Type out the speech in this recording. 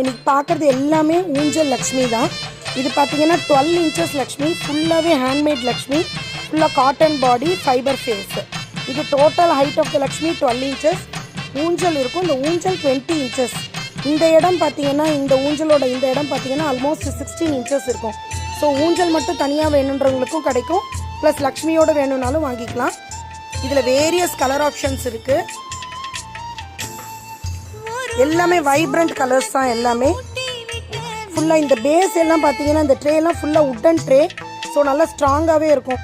இன்றைக்கி பார்க்குறது எல்லாமே ஊஞ்சல் லக்ஷ்மி தான். இது பார்த்தீங்கன்னா 12 இன்ச்சஸ் லக்ஷ்மி, ஃபுல்லாகவே ஹேண்ட்மேட் லக்ஷ்மி, ஃபுல்லாக காட்டன் பாடி, ஃபைபர் ஃபேஸ். இது total height of the Lakshmi 12 inches. ஊஞ்சல் இருக்கும். இந்த ஊஞ்சல் 20 இன்ச்சஸ். இந்த இடம் பார்த்தீங்கன்னா இந்த ஊஞ்சலோட இந்த இடம் பார்த்தீங்கன்னா ஆல்மோஸ்ட் 16 இன்ச்சஸ் இருக்கும். ஸோ ஊஞ்சல் மட்டும் தனியாக வேணுன்றவங்களுக்கும் கிடைக்கும், ப்ளஸ் லக்ஷ்மியோடு வேணும்னாலும் வாங்கிக்கலாம். இதில் வேரியஸ் கலர் ஆப்ஷன்ஸ் இருக்குது. எல்லாமே வைப்ரண்ட் கலர்ஸ் தான் எல்லாமே. ஃபுல்லாக இந்த பேஸ் எல்லாம் பார்த்தீங்கன்னா இந்த ட்ரேலாம் ஃபுல்லாக உட்டன் ட்ரே. ஸோ நல்லா ஸ்ட்ராங்காகவே இருக்கும்.